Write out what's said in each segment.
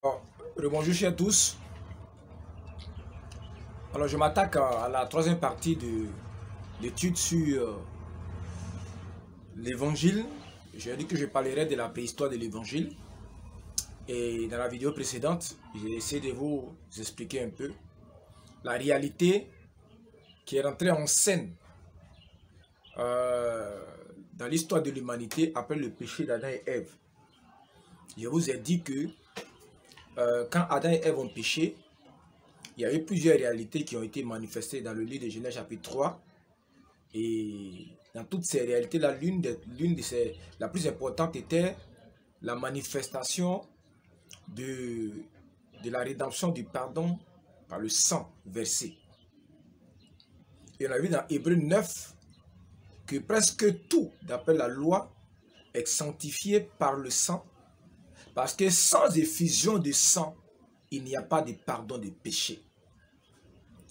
Bonjour chers tous. Alors je m'attaque à la troisième partie de l'étude sur l'évangile. J'ai dit que je parlerai de la préhistoire de l'évangile. Et dans la vidéo précédente, j'ai essayé de vous expliquer un peu la réalité qui est rentrée en scène dans l'histoire de l'humanité après le péché d'Adam et Ève. Je vous ai dit que quand Adam et Ève ont péché, il y a eu plusieurs réalités qui ont été manifestées dans le livre de Genèse chapitre 3. Et dans toutes ces réalités-là, la plus importante était la manifestation de la rédemption du pardon par le sang versé. Et on a vu dans Hébreux 9 que presque tout, d'après la loi, est sanctifié par le sang. Parce que sans effusion de sang, il n'y a pas de pardon de péché.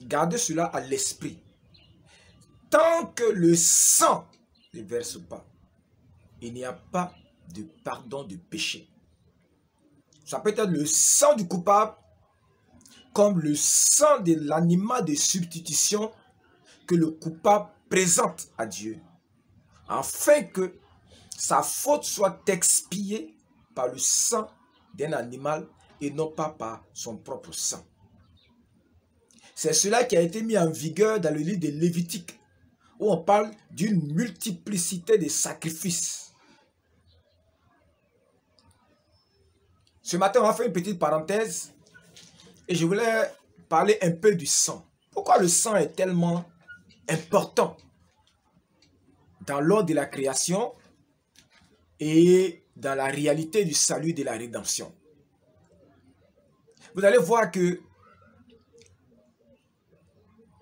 Gardez cela à l'esprit. Tant que le sang ne verse pas, il n'y a pas de pardon de péché. Ça peut être le sang du coupable, comme le sang de l'animal de substitution que le coupable présente à Dieu, afin que sa faute soit expiée par le sang d'un animal et non pas par son propre sang. C'est cela qui a été mis en vigueur dans le livre de Lévitique, où on parle d'une multiplicité de sacrifices. Ce matin, on va faire une petite parenthèse et je voulais parler un peu du sang. Pourquoi le sang est tellement important dans l'ordre de la création et dans la réalité du salut et de la rédemption? Vous allez voir que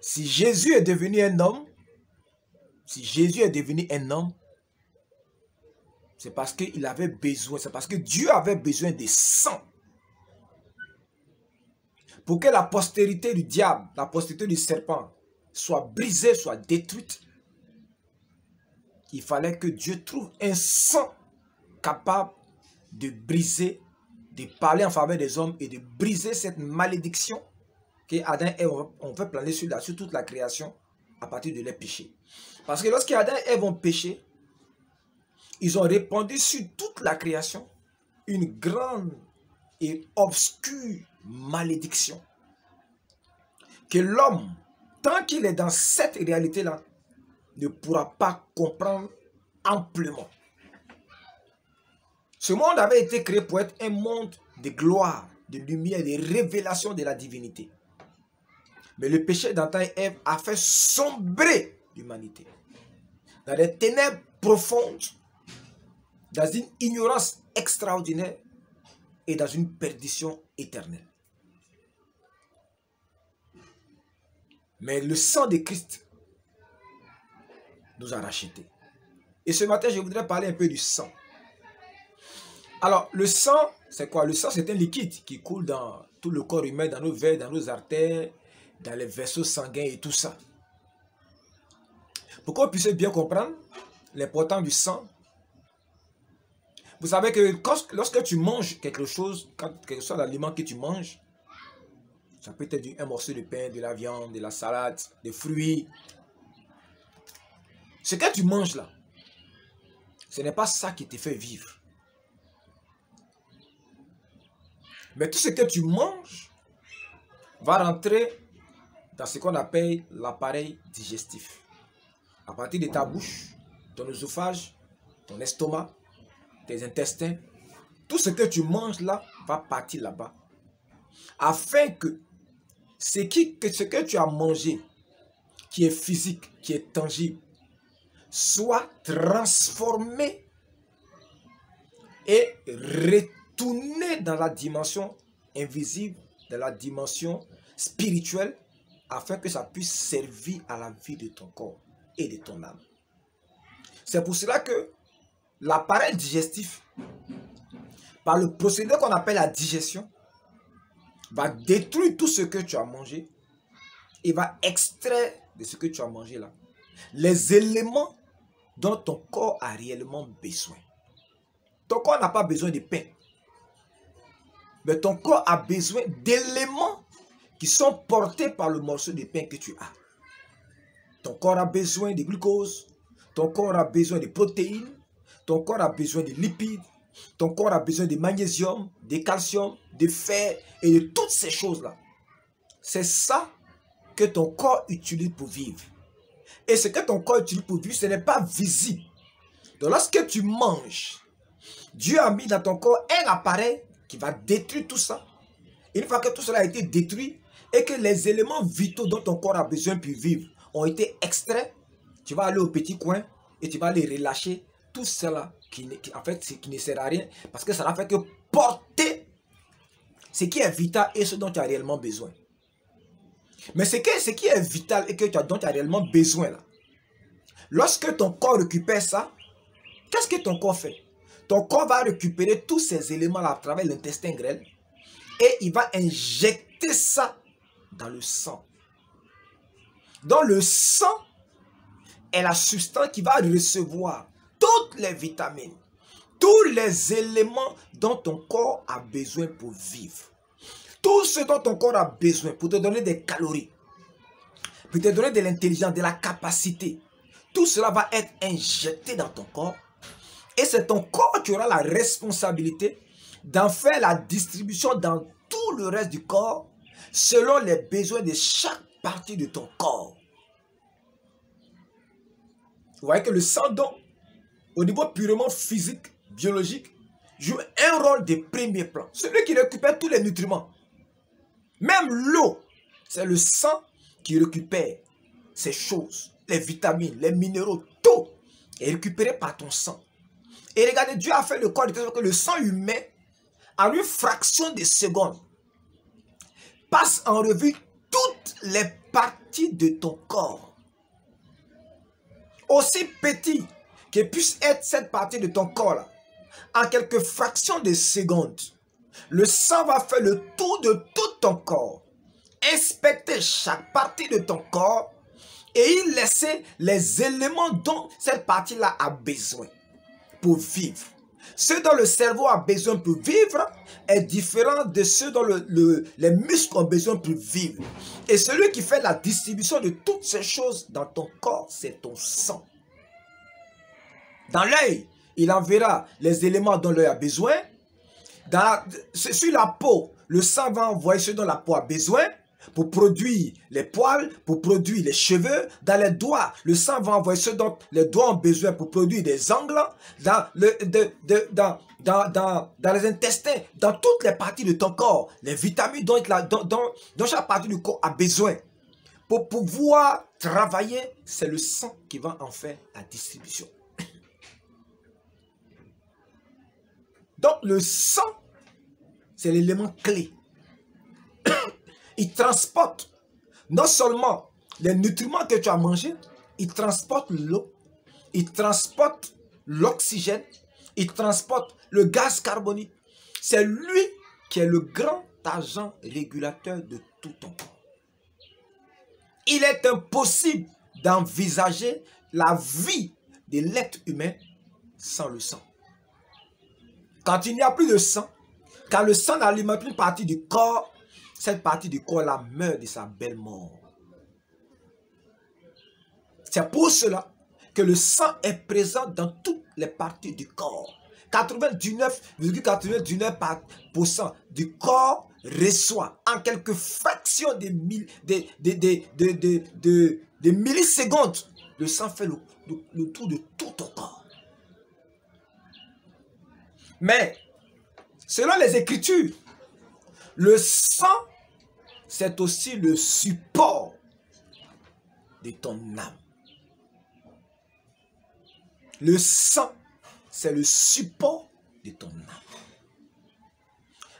si Jésus est devenu un homme, c'est parce qu'il avait besoin, c'est parce que Dieu avait besoin de sang. Pour que la postérité du diable, la postérité du serpent, soit brisée, soit détruite, il fallait que Dieu trouve un sang capable de briser, de parler en faveur des hommes et de briser cette malédiction que Adam et Ève ont fait planer sur toute la création à partir de leur péché. Parce que lorsque Adam et Ève ont péché, ils ont répandu sur toute la création une grande et obscure malédiction. Que l'homme, tant qu'il est dans cette réalité-là, ne pourra pas comprendre amplement. Ce monde avait été créé pour être un monde de gloire, de lumière, de révélation de la divinité. Mais le péché d'Adam et Ève a fait sombrer l'humanité dans des ténèbres profondes, dans une ignorance extraordinaire et dans une perdition éternelle. Mais le sang de Christ nous a rachetés. Et ce matin, je voudrais parler un peu du sang. Alors, le sang, c'est quoi? Le sang, c'est un liquide qui coule dans tout le corps humain, dans nos veines, dans nos artères, dans les vaisseaux sanguins et tout ça. Pour qu'on puisse bien comprendre l'importance du sang, vous savez que lorsque tu manges quelque chose, quel que soit l'aliment que tu manges, ça peut être un morceau de pain, de la viande, de la salade, des fruits. Ce que tu manges là, ce n'est pas ça qui te fait vivre. Mais tout ce que tu manges va rentrer dans ce qu'on appelle l'appareil digestif. À partir de ta bouche, ton œsophage, ton estomac, tes intestins, tout ce que tu manges là va partir là-bas. Afin que ce que tu as mangé, qui est physique, qui est tangible, soit transformé et retourné dans la dimension invisible, dans la dimension spirituelle, afin que ça puisse servir à la vie de ton corps et de ton âme. C'est pour cela que l'appareil digestif, par le procédé qu'on appelle la digestion, va détruire tout ce que tu as mangé et va extraire de ce que tu as mangé là les éléments dont ton corps a réellement besoin. Ton corps n'a pas besoin de pain. mais ton corps a besoin d'éléments qui sont portés par le morceau de pain que tu as. Ton corps a besoin de glucose, ton corps a besoin de protéines, ton corps a besoin de lipides, ton corps a besoin de magnésium, de calcium, de fer et de toutes ces choses-là. C'est ça que ton corps utilise pour vivre. Et ce que ton corps utilise pour vivre, ce n'est pas visible. Donc lorsque tu manges, Dieu a mis dans ton corps un appareil qui va détruire tout ça. Une fois que tout cela a été détruit et que les éléments vitaux dont ton corps a besoin pour vivre ont été extraits, tu vas aller au petit coin et tu vas les relâcher. Tout cela qui ne sert à rien parce que ça n'a fait que porter ce qui est vital et ce dont tu as réellement besoin. Mais ce qui est vital et dont tu as réellement besoin là, lorsque ton corps récupère ça, qu'est-ce que ton corps fait? Ton corps va récupérer tous ces éléments là à travers l'intestin grêle et il va injecter ça dans le sang. Dans le sang est la substance qui va recevoir toutes les vitamines, tous les éléments dont ton corps a besoin pour vivre. Tout ce dont ton corps a besoin pour te donner des calories, pour te donner de l'intelligence, de la capacité. Tout cela va être injecté dans ton corps. Et c'est ton corps qui aura la responsabilité d'en faire la distribution dans tout le reste du corps selon les besoins de chaque partie de ton corps. Vous voyez que le sang, donc, au niveau purement physique, biologique, joue un rôle de premier plan. Celui qui récupère tous les nutriments. Même l'eau, c'est le sang qui récupère ces choses, les vitamines, les minéraux, tout est récupéré par ton sang. Et regardez, Dieu a fait le corps de telle sorte que le sang humain, en une fraction de seconde, passe en revue toutes les parties de ton corps. Aussi petit que puisse être cette partie de ton corps-là, en quelques fractions de secondes, le sang va faire le tour de tout ton corps, inspecter chaque partie de ton corps et y laisser les éléments dont cette partie-là a besoin pour vivre. Ce dont le cerveau a besoin pour vivre est différent de ce dont les muscles ont besoin pour vivre. Et celui qui fait la distribution de toutes ces choses dans ton corps, c'est ton sang. Dans l'œil, il enverra les éléments dont l'œil a besoin. Sur la peau, le sang va envoyer ce dont la peau a besoin pour produire les poils, pour produire les cheveux. Dans les doigts, le sang va envoyer ce dont les doigts ont besoin pour produire des ongles. Dans les intestins, dans toutes les parties de ton corps, les vitamines dont chaque partie du corps a besoin. Pour pouvoir travailler, c'est le sang qui va en faire la distribution. Donc le sang, c'est l'élément clé. Il transporte non seulement les nutriments que tu as mangés, il transporte l'eau, il transporte l'oxygène, il transporte le gaz carbonique. C'est lui qui est le grand agent régulateur de tout ton corps. Il est impossible d'envisager la vie de l'être humain sans le sang. Quand il n'y a plus de sang, quand le sang n'alimente plus une partie du corps, cette partie du corps-là meurt de sa belle mort. C'est pour cela que le sang est présent dans toutes les parties du corps. 99,99% du corps reçoit en quelques fractions de millisecondes, le sang fait le tour de tout ton corps. Mais, selon les Écritures, le sang, c'est aussi le support de ton âme. Le sang, c'est le support de ton âme.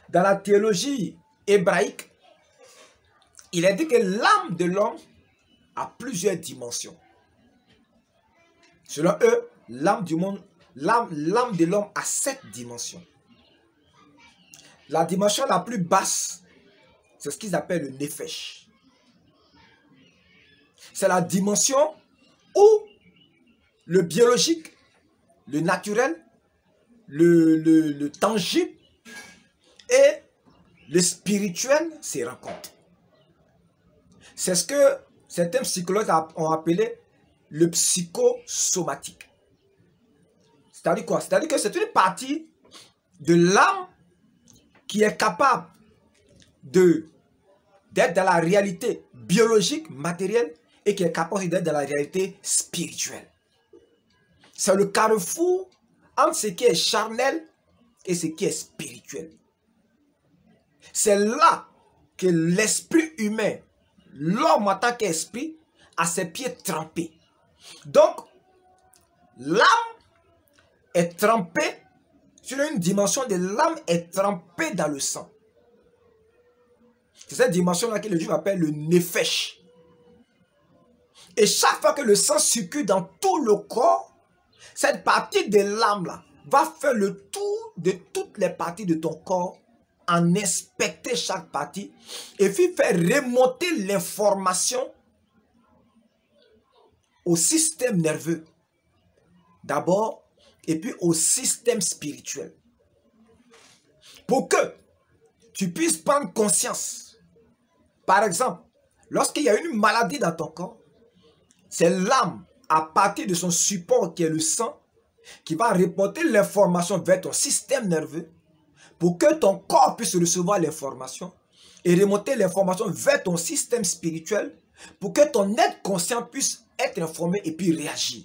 Dans la théologie hébraïque, il est dit que l'âme de l'homme a plusieurs dimensions. Selon eux, l'âme de l'homme a 7 dimensions. La dimension la plus basse, c'est ce qu'ils appellent le nefesh. C'est la dimension où le biologique, le naturel, le tangible et le spirituel se rencontre. C'est ce que certains psychologues ont appelé le psychosomatique. C'est-à-dire quoi? C'est-à-dire que c'est une partie de l'âme qui est capable d'être dans la réalité biologique, matérielle, et qui est capable d'être dans la réalité spirituelle. C'est le carrefour entre ce qui est charnel et ce qui est spirituel. C'est là que l'esprit humain, l'homme en tant qu'esprit, a ses pieds trempés. Donc, l'âme est trempée, sur une dimension de l'âme est trempée dans le sang. C'est cette dimension-là que le Juif appelle le nefesh. Et chaque fois que le sang circule dans tout le corps, cette partie de l'âme-là va faire le tour de toutes les parties de ton corps, en inspecter chaque partie, et puis faire remonter l'information au système nerveux, d'abord, et puis au système spirituel. Pour que tu puisses prendre conscience. Par exemple, lorsqu'il y a une maladie dans ton corps, c'est l'âme, à partir de son support qui est le sang, qui va reporter l'information vers ton système nerveux pour que ton corps puisse recevoir l'information et remonter l'information vers ton système spirituel pour que ton être conscient puisse être informé et puis réagir.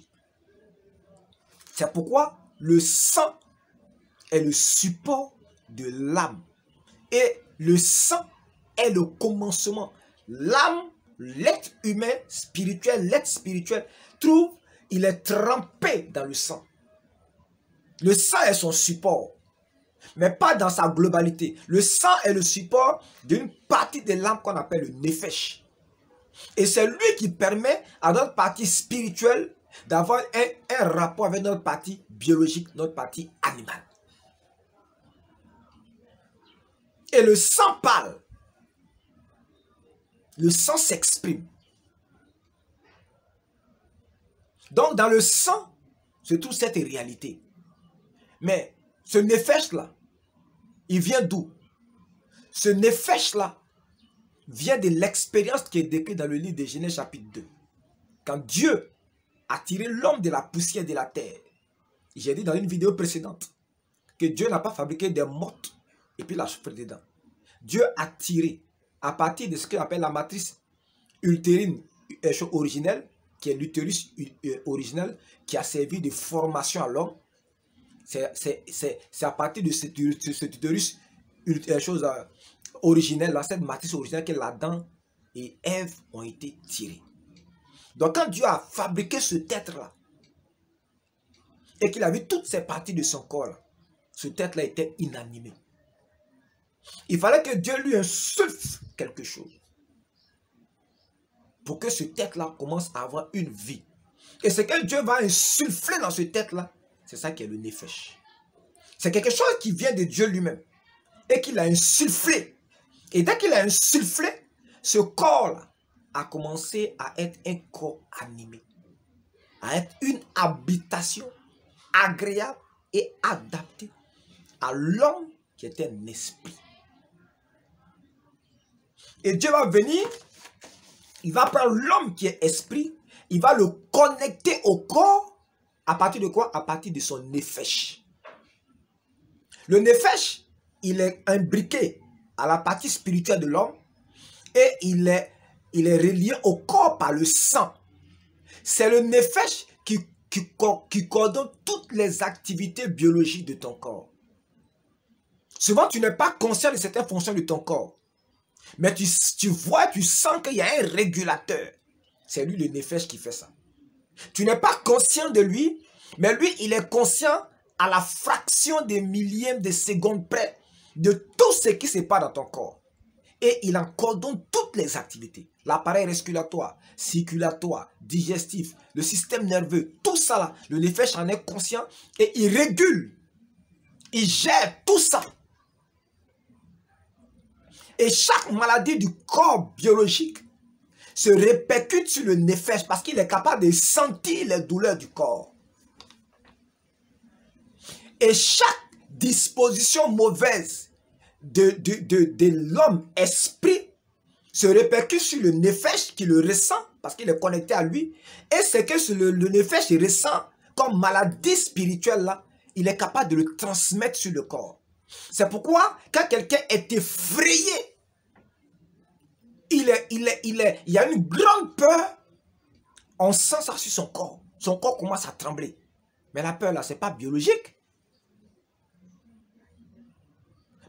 C'est pourquoi le sang est le support de l'âme. Et le sang est le commencement. L'âme, l'être humain spirituel, l'être spirituel, il est trempé dans le sang. Le sang est son support, mais pas dans sa globalité. Le sang est le support d'une partie de l'âme qu'on appelle le nefesh. Et c'est lui qui permet à notre partie spirituelle d'avoir un rapport avec notre partie biologique, notre partie animale. Et le sang parle. Le sang s'exprime. Donc dans le sang se trouve cette réalité. Mais ce nefesh-là, il vient d'où? Ce nefesh-là vient de l'expérience qui est décrite dans le livre de Genèse chapitre 2. Quand Dieu a tiré l'homme de la poussière de la terre. J'ai dit dans une vidéo précédente que Dieu n'a pas fabriqué des mottes et puis l'a soufflé dedans. Dieu a tiré à partir de ce qu'on appelle la matrice utérine originelle, qui est l'utérus originel, qui a servi de formation à l'homme. C'est à partir de cet utérus originel, cette matrice originelle, que l'Adam et Ève ont été tirés. Donc quand Dieu a fabriqué ce être-là, et qu'il a vu toutes ces parties de son corps, là, ce être-là était inanimé. Il fallait que Dieu lui insuffle quelque chose pour que ce être-là commence à avoir une vie. Et ce que Dieu va insuffler dans ce être-là, c'est ça qui est le nefesh. C'est quelque chose qui vient de Dieu lui-même et qu'il a insufflé. Et dès qu'il a insufflé, ce corps-là a commencé à être un corps animé, à être une habitation agréable et adaptée à l'homme qui est un esprit. Et Dieu va venir, il va prendre l'homme qui est esprit, il va le connecter au corps, à partir de quoi? À partir de son nefesh. Le nefesh, il est imbriqué à la partie spirituelle de l'homme et il est relié au corps par le sang. C'est le nefesh qui coordonne toutes les activités biologiques de ton corps. Souvent, tu n'es pas conscient de certaines fonctions de ton corps. Mais tu vois, tu sens qu'il y a un régulateur. C'est lui, le nefesh, qui fait ça. Tu n'es pas conscient de lui, mais lui, il est conscient à la fraction des millièmes de secondes près de tout ce qui se passe dans ton corps. Et il en coordonne toutes les activités. L'appareil respiratoire, circulatoire, digestif, le système nerveux, tout ça là, le nefesh en est conscient et il régule. Il gère tout ça. Et chaque maladie du corps biologique se répercute sur le nefesh parce qu'il est capable de sentir les douleurs du corps. Et chaque disposition mauvaise de l'homme esprit se répercute sur le nefesh qui le ressent parce qu'il est connecté à lui. Et c'est que le nefesh ressent comme maladie spirituelle là, il est capable de le transmettre sur le corps. C'est pourquoi quand quelqu'un est effrayé, il y a une grande peur, on sent ça sur son corps. Son corps commence à trembler. Mais la peur là, ce n'est pas biologique.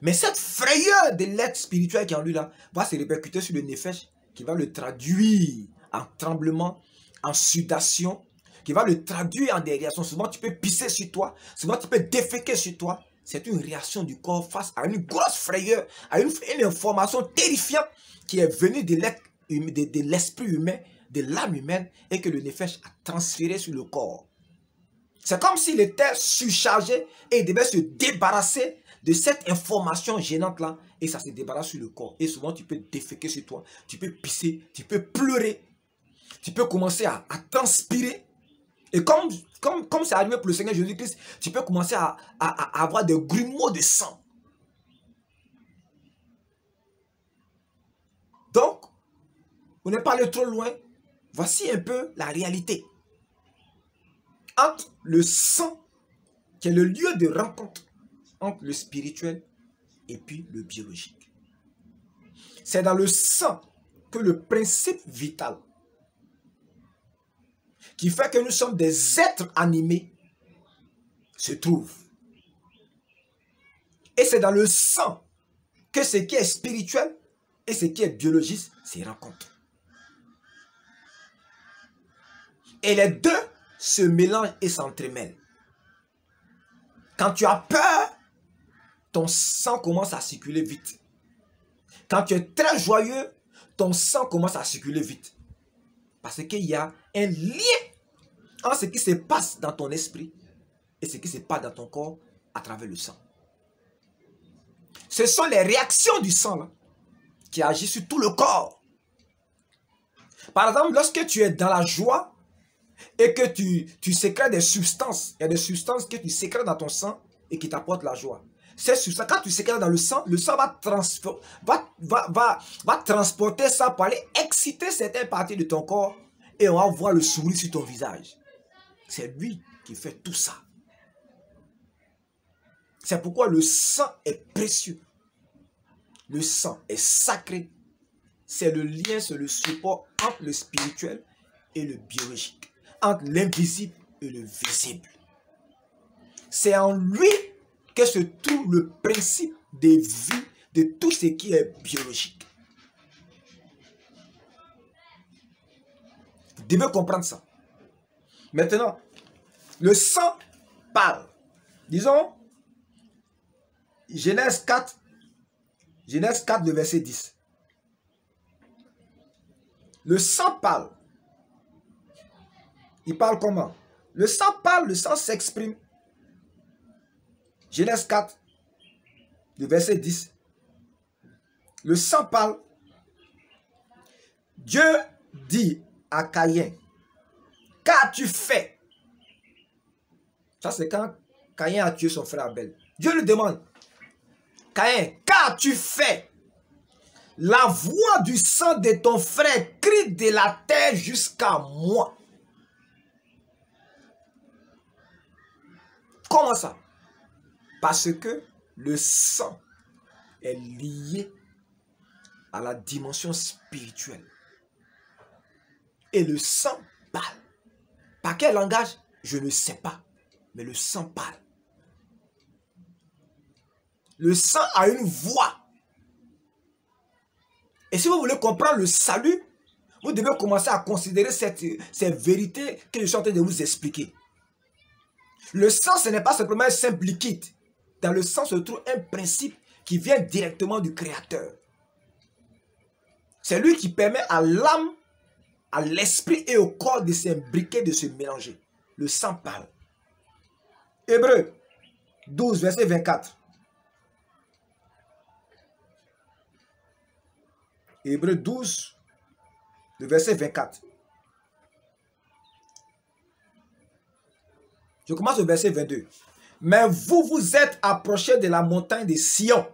Mais cette frayeur de l'être spirituel qui est en lui là, va se répercuter sur le nefesh, qui va le traduire en tremblement, en sudation, qui va le traduire en des réactions. Souvent tu peux pisser sur toi, souvent tu peux déféquer sur toi. C'est une réaction du corps face à une grosse frayeur, à une information terrifiante qui est venue de l'esprit humain, de l'âme humaine, et que le nefesh a transféré sur le corps. C'est comme s'il était surchargé et il devait se débarrasser de cette information gênante-là, et ça se débarrasse sur le corps. Et souvent, tu peux déféquer sur toi, tu peux pisser, tu peux pleurer, tu peux commencer à transpirer. Et comme c'est arrivé pour le Seigneur Jésus-Christ, tu peux commencer à avoir des grumeaux de sang. Donc, on n'est pas allé trop loin. Voici un peu la réalité. Entre le sang, qui est le lieu de rencontre entre le spirituel et puis le biologique. C'est dans le sang que le principe vital qui fait que nous sommes des êtres animés se trouve. Et c'est dans le sang que ce qui est spirituel et ce qui est biologique se rencontrent. Et les deux se mélangent et s'entremêlent. Quand tu as peur, ton sang commence à circuler vite. Quand tu es très joyeux, ton sang commence à circuler vite. Parce qu'il y a un lien entre ce qui se passe dans ton esprit et ce qui se passe dans ton corps à travers le sang. Ce sont les réactions du sang là, qui agissent sur tout le corps. Par exemple, lorsque tu es dans la joie et que tu sécrètes des substances, il y a des substances que tu sécrètes dans ton sang et qui t'apportent la joie. Ces substances, quand tu sécrètes dans le sang va transporter ça pour aller exciter certaines parties de ton corps et on va voir le sourire sur ton visage. C'est lui qui fait tout ça. C'est pourquoi le sang est précieux. Le sang est sacré. C'est le lien, c'est le support entre le spirituel et le biologique. Entre l'invisible et le visible. C'est en lui que se trouve le principe de vie de tout ce qui est biologique. Vous devez comprendre ça. Maintenant, le sang parle. Disons, Genèse 4, le verset 10. Le sang parle. Il parle comment? Le sang parle, le sang s'exprime. Genèse 4, le verset 10. Le sang parle. Dieu dit à Caïn, qu'as-tu fait? Ça, c'est quand Caïn a tué son frère Abel. Dieu lui demande, Caïn, qu'as-tu fait? La voix du sang de ton frère crie de la terre jusqu'à moi. Comment ça? Parce que le sang est lié à la dimension spirituelle. Et le sang parle. Par quel langage? Je ne sais pas. Mais le sang parle. Le sang a une voix. Et si vous voulez comprendre le salut, vous devez commencer à considérer ces vérités que je suis en train de vous expliquer. Le sang, ce n'est pas simplement un simple liquide. Dans le sang se trouve un principe qui vient directement du Créateur. C'est lui qui permet à l'âme, à l'esprit et au corps de s'imbriquer, de se mélanger. Le sang parle. Hébreux 12, verset 24. Hébreux 12, le verset 24. Je commence au verset 22. Mais vous vous êtes approchés de la montagne de Sion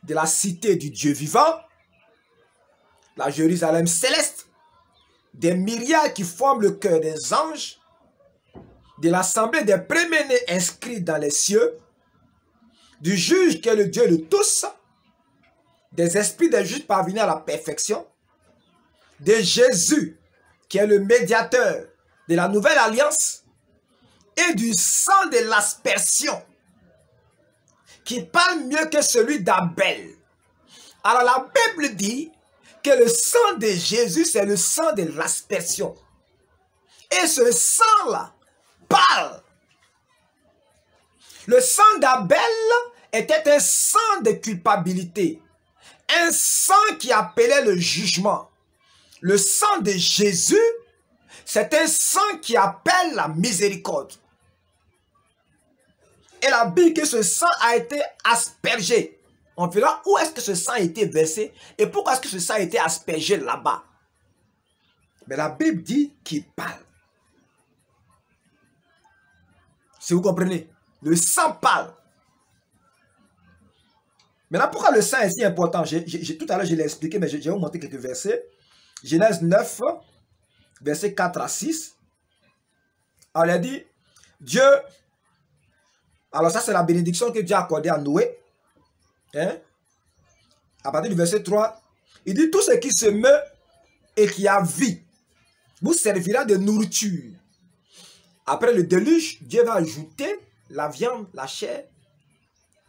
de la cité du Dieu vivant, la Jérusalem céleste, des myriades qui forment le cœur des anges, de l'assemblée des premiers-nés inscrits dans les cieux, du juge qui est le Dieu de tous, des esprits des justes parvenus à la perfection, de Jésus qui est le médiateur de la nouvelle alliance, et du sang de l'aspersion, qui parle mieux que celui d'Abel. Alors la Bible dit que le sang de Jésus, c'est le sang de l'aspersion. Et ce sang-là parle. Le sang d'Abel était un sang de culpabilité, un sang qui appelait le jugement. Le sang de Jésus, c'est un sang qui appelle la miséricorde. Et la Bible dit que ce sang a été aspergé. On verra où est-ce que ce sang a été versé et pourquoi est-ce que ce sang a été aspergé là-bas. Mais la Bible dit qu'il parle. Si vous comprenez, le sang parle. Maintenant, pourquoi le sang est si important? Tout à l'heure, je l'ai expliqué, mais je vais vous montrer quelques versets. Genèse 9, versets 4 à 6. Alors, il a dit, Dieu... Alors ça, c'est la bénédiction que Dieu a accordée à Noé. Hein? À partir du verset 3, il dit, tout ce qui se meut et qui a vie vous servira de nourriture. Après le déluge, Dieu va ajouter la viande, la chair,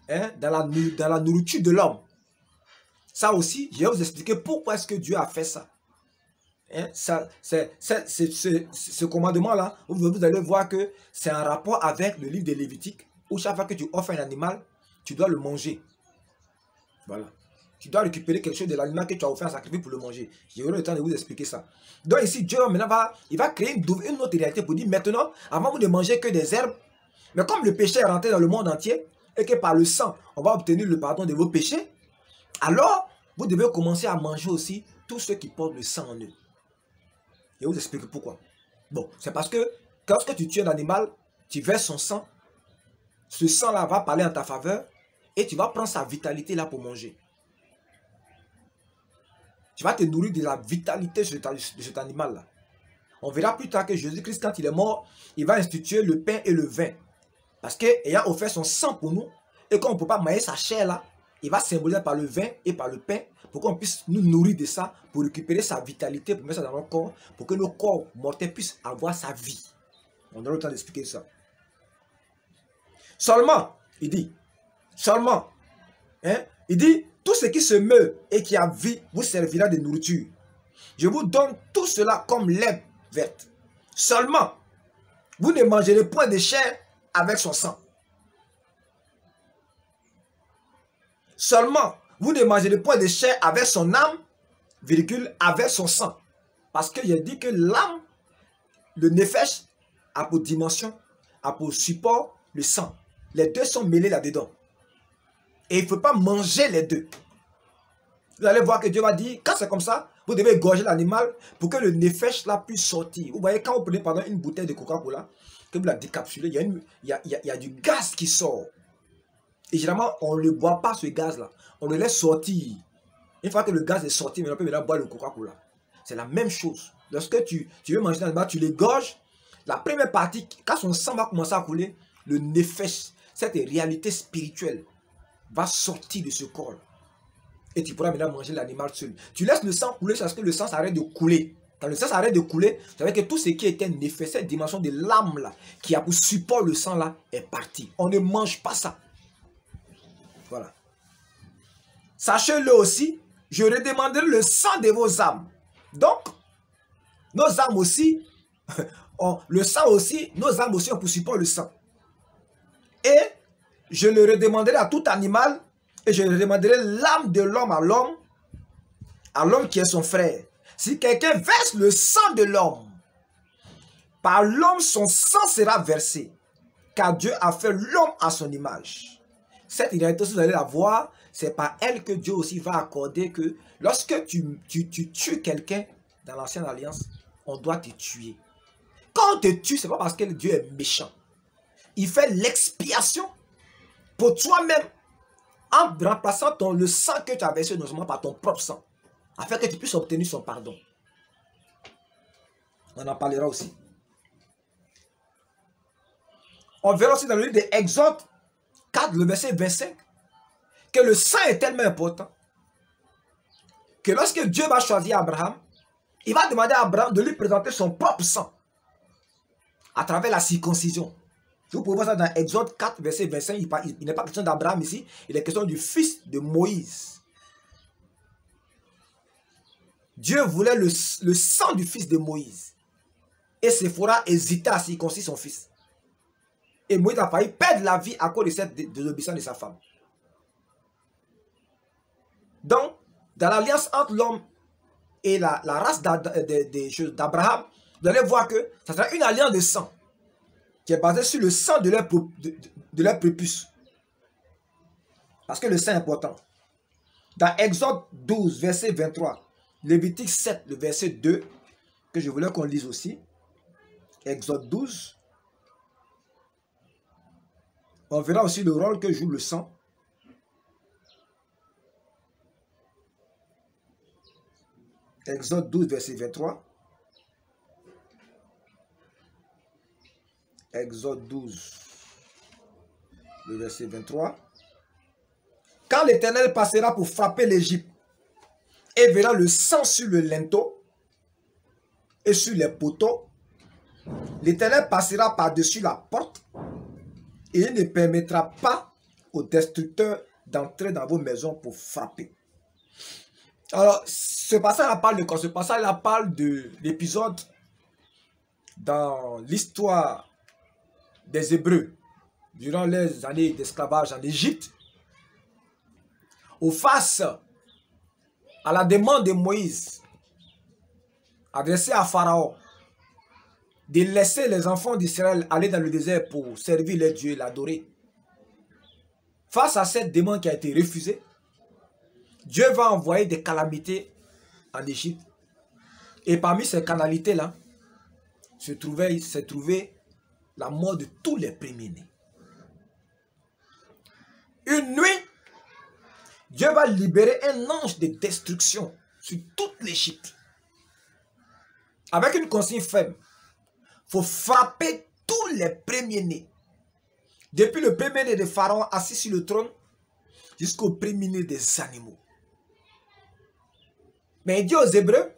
hein, dans la nourriture de l'homme. Ça aussi, je vais vous expliquer pourquoi est-ce que Dieu a fait ça. Hein? Ce commandement-là, vous allez voir que c'est en rapport avec le livre de Lévitique, où chaque fois que tu offres un animal, tu dois le manger. Voilà. Tu dois récupérer quelque chose de l'animal que tu as offert en sacrifice pour le manger. J'aurai le temps de vous expliquer ça. Donc ici, Dieu maintenant il va créer une autre réalité pour dire, maintenant, avant vous ne mangez que des herbes, mais comme le péché est rentré dans le monde entier, et que par le sang, on va obtenir le pardon de vos péchés, alors, vous devez commencer à manger aussi tous ceux qui portent le sang en eux. Je vais vous expliquer pourquoi. Bon, c'est parce que lorsque tu tues un animal, tu verses son sang, ce sang-là va parler en ta faveur et tu vas prendre sa vitalité là pour manger. Tu vas te nourrir de la vitalité de cet animal-là. On verra plus tard que Jésus-Christ, quand il est mort, il va instituer le pain et le vin. Parce qu'ayant offert son sang pour nous, et qu'on ne peut pas manger sa chair là, il va symboliser par le vin et par le pain, pour qu'on puisse nous nourrir de ça, pour récupérer sa vitalité, pour mettre ça dans notre corps, pour que nos corps mortels puissent avoir sa vie. On aura le temps d'expliquer ça. Seulement, il dit, seulement, hein, il dit, tout ce qui se meut et qui a vie vous servira de nourriture. Je vous donne tout cela comme l'herbe verte. Seulement, vous ne mangerez point de chair avec son sang. Seulement, vous ne mangerez point de chair avec son âme, virgule, avec son sang. Parce qu'il a dit que l'âme, le nefesh, a pour dimension, a pour support le sang. Les deux sont mêlés là-dedans. Et il ne faut pas manger les deux. Vous allez voir que Dieu va dire, quand c'est comme ça, vous devez égorger l'animal pour que le nefesh là puisse sortir. Vous voyez, quand vous prenez pendant une bouteille de Coca-Cola, que vous la décapsulez, il y a du gaz qui sort. Et généralement, on ne le boit pas ce gaz-là. On le laisse sortir. Une fois que le gaz est sorti, on peut maintenant boire le Coca-Cola. C'est la même chose. Lorsque tu veux manger l'animal, tu l'égorges. La première partie, quand son sang va commencer à couler, le nefesh, cette réalité spirituelle, va sortir de ce corps. Et tu pourras maintenant manger l'animal seul. Tu laisses le sang couler parce que le sang s'arrête de couler. Quand le sang s'arrête de couler, ça veut dire que tout ce qui était nefesh, cette dimension de l'âme là, qui a pour support le sang là, est parti. On ne mange pas ça. Voilà. Sachez-le aussi, je redemanderai le sang de vos âmes. Donc, nos âmes aussi, le sang aussi, nos âmes aussi ont pour support le sang. Et je le redemanderai à tout animal, et je redemanderai l'âme de l'homme à l'homme qui est son frère. Si quelqu'un verse le sang de l'homme, par l'homme son sang sera versé, car Dieu a fait l'homme à son image. Cette réalité, vous allez la voir, c'est par elle que Dieu aussi va accorder que lorsque tu tues quelqu'un dans l'ancienne alliance, on doit te tuer. Quand on te tue, ce n'est pas parce que Dieu est méchant. Il fait l'expiation pour toi-même en remplaçant le sang que tu as versé, non seulement par ton propre sang, afin que tu puisses obtenir son pardon. On en parlera aussi. On verra aussi dans le livre de Exode 4, le verset 25, que le sang est tellement important que lorsque Dieu va choisir Abraham, il va demander à Abraham de lui présenter son propre sang à travers la circoncision. Vous pouvez voir ça dans Exode 4, verset 25. Il n'est pas question d'Abraham ici, il est question du fils de Moïse. Dieu voulait le sang du fils de Moïse. Et Séphora hésitait à circoncire son fils. Et Moïse a failli perdre la vie à cause de cette désobéissance de sa femme. Donc, dans l'alliance entre l'homme et la race d'Abraham, vous allez voir que ça sera une alliance de sang qui est basée sur le sang de leur prépuce. Parce que le sang est important. Dans Exode 12, verset 23, Lévitique 7, le verset 2, que je voulais qu'on lise aussi. Exode 12. On verra aussi le rôle que joue le sang. Exode 12, verset 23. Exode 12, le verset 23. Quand l'Éternel passera pour frapper l'Égypte et verra le sang sur le linteau et sur les poteaux, l'Éternel passera par-dessus la porte et il ne permettra pas aux destructeurs d'entrer dans vos maisons pour frapper. Alors, ce passage parle de quoi? Ce passage parle de l'épisode dans l'histoire des Hébreux durant les années d'esclavage en Égypte, où face à la demande de Moïse adressée à Pharaon de laisser les enfants d'Israël aller dans le désert pour servir les dieux et l'adorer. Face à cette demande qui a été refusée, Dieu va envoyer des calamités en Égypte. Et parmi ces calamités-là, se trouvait la mort de tous les premiers-nés. Une nuit, Dieu va libérer un ange de destruction sur toute l'Égypte. Avec une consigne ferme. Il faut frapper tous les premiers-nés. Depuis le premier-né de Pharaon assis sur le trône, jusqu'au premier-né des animaux. Mais il dit aux Hébreux,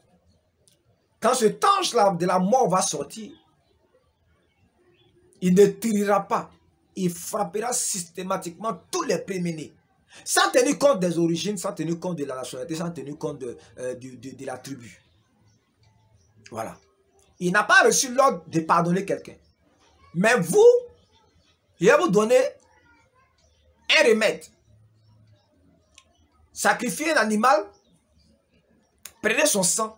quand cet ange-là de la mort va sortir, il ne tirera pas. Il frappera systématiquement tous les premiers-nés. Sans tenir compte des origines, sans tenir compte de la nationalité, sans tenir compte de la tribu. Voilà. Il n'a pas reçu l'ordre de pardonner quelqu'un. Mais vous, il va vous donner un remède. Sacrifiez un animal, prenez son sang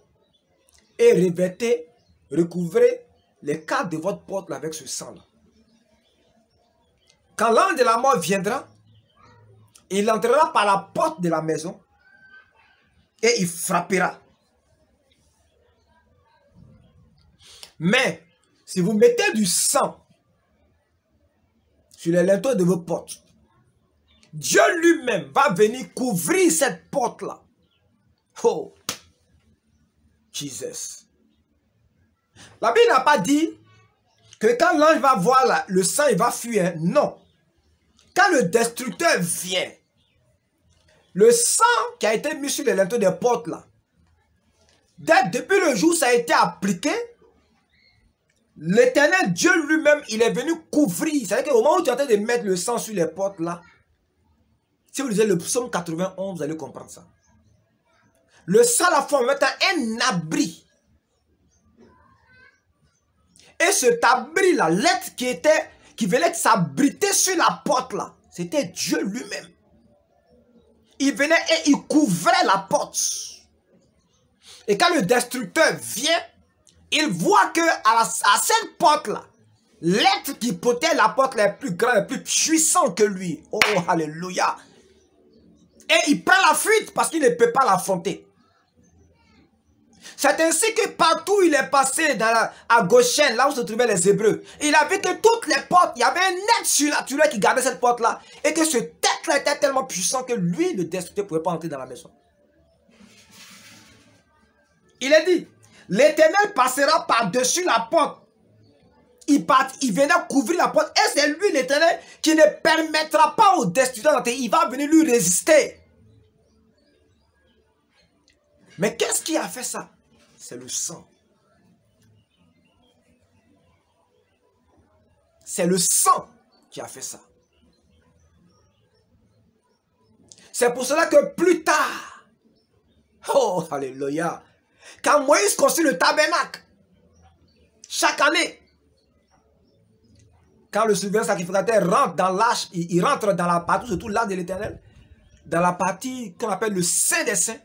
et revêtez, recouvrez les cadres de votre porte avec ce sang-là. Quand l'ange de la mort viendra, il entrera par la porte de la maison et il frappera. Mais, si vous mettez du sang sur les linteaux de vos portes, Dieu lui-même va venir couvrir cette porte-là. Oh, Jesus. La Bible n'a pas dit que quand l'ange va voir le sang, il va fuir. Non. Quand le destructeur vient, le sang qui a été mis sur les linteaux des portes là, depuis le jour où ça a été appliqué, l'Éternel Dieu lui-même, il est venu couvrir. C'est-à-dire qu'au moment où tu es en train de mettre le sang sur les portes là, si vous lisez le psaume 91, vous allez comprendre ça. Le sang la forme mettant un abri. Et cet abri là, l'être qui venait s'abriter sur la porte là, c'était Dieu lui-même. Il venait et il couvrait la porte. Et quand le destructeur vient, il voit que à cette porte-là, l'être qui protège la porte est plus grand et plus puissant que lui. Oh, alléluia. Et il prend la fuite parce qu'il ne peut pas l'affronter. C'est ainsi que partout où il est passé à Goshen, là où se trouvaient les Hébreux, il a vu que toutes les portes, il y avait un être surnaturel qui gardait cette porte-là. Et que cet être là était tellement puissant que lui, le destructeur, ne pouvait pas entrer dans la maison. Il est dit, l'Éternel passera par-dessus la porte. Il venait couvrir la porte. Et c'est lui, l'Éternel, qui ne permettra pas au destructeur d'entrer. Il va venir lui résister. Mais qu'est-ce qui a fait ça? C'est le sang. C'est le sang qui a fait ça. C'est pour cela que plus tard, oh, alléluia, quand Moïse construit le tabernacle, chaque année, quand le souverain sacrificateur rentre dans l'arche, il rentre dans la partie, surtout l'arche de l'Éternel, dans la partie qu'on appelle le Saint des Saints,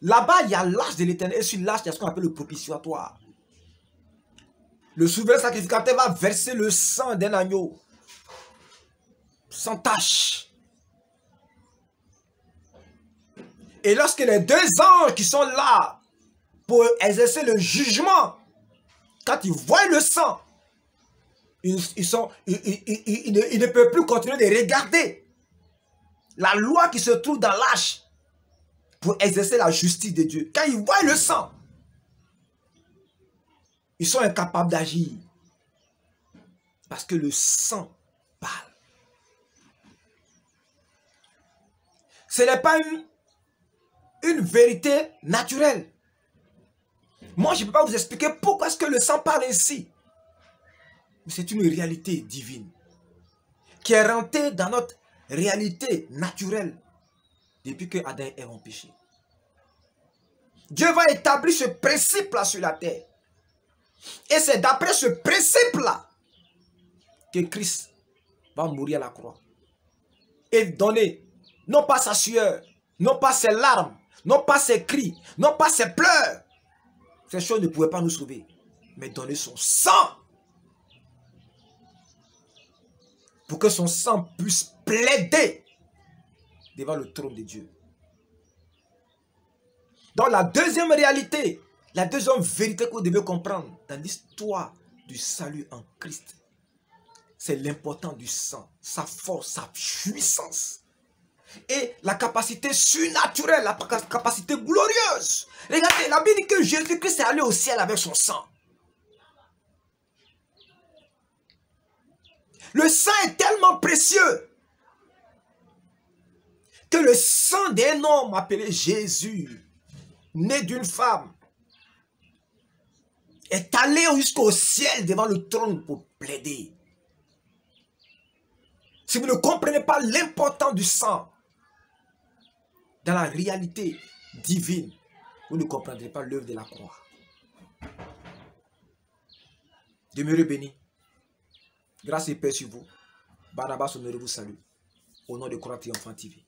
là-bas, il y a l'arche de l'Éternel, et sur l'arche, il y a ce qu'on appelle le propitiatoire. Le souverain sacrificateur va verser le sang d'un agneau, sans tache. Et lorsque les deux anges qui sont là pour exercer le jugement, quand ils voient le sang, ils ne peuvent plus continuer de regarder la loi qui se trouve dans l'arche pour exercer la justice de Dieu. Quand ils voient le sang, ils sont incapables d'agir parce que le sang parle. Ce n'est pas une vérité naturelle. Moi, je ne peux pas vous expliquer pourquoi est-ce que le sang parle ainsi. Mais c'est une réalité divine qui est rentrée dans notre réalité naturelle depuis que Adam et Ève ont péché. Dieu va établir ce principe-là sur la terre. Et c'est d'après ce principe-là que Christ va mourir à la croix. Et donner, non pas sa sueur, non pas ses larmes, non pas ses cris, non pas ses pleurs. Ces choses ne pouvaient pas nous sauver. Mais donner son sang. Pour que son sang puisse plaider devant le trône de Dieu. Donc la deuxième réalité, la deuxième vérité que vous devez comprendre dans l'histoire du salut en Christ, c'est l'importance du sang, sa force, sa puissance et la capacité surnaturelle, la capacité glorieuse. Regardez, la Bible dit que Jésus-Christ est allé au ciel avec son sang. Le sang est tellement précieux que le sang d'un homme appelé Jésus, né d'une femme, est allé jusqu'au ciel devant le trône pour plaider. Si vous ne comprenez pas l'importance du sang dans la réalité divine, vous ne comprendrez pas l'œuvre de la croix. Demeurez bénis. Grâce et paix sur vous. Barnabas Honoré vous salue. Au nom de Croix Triomphante TV.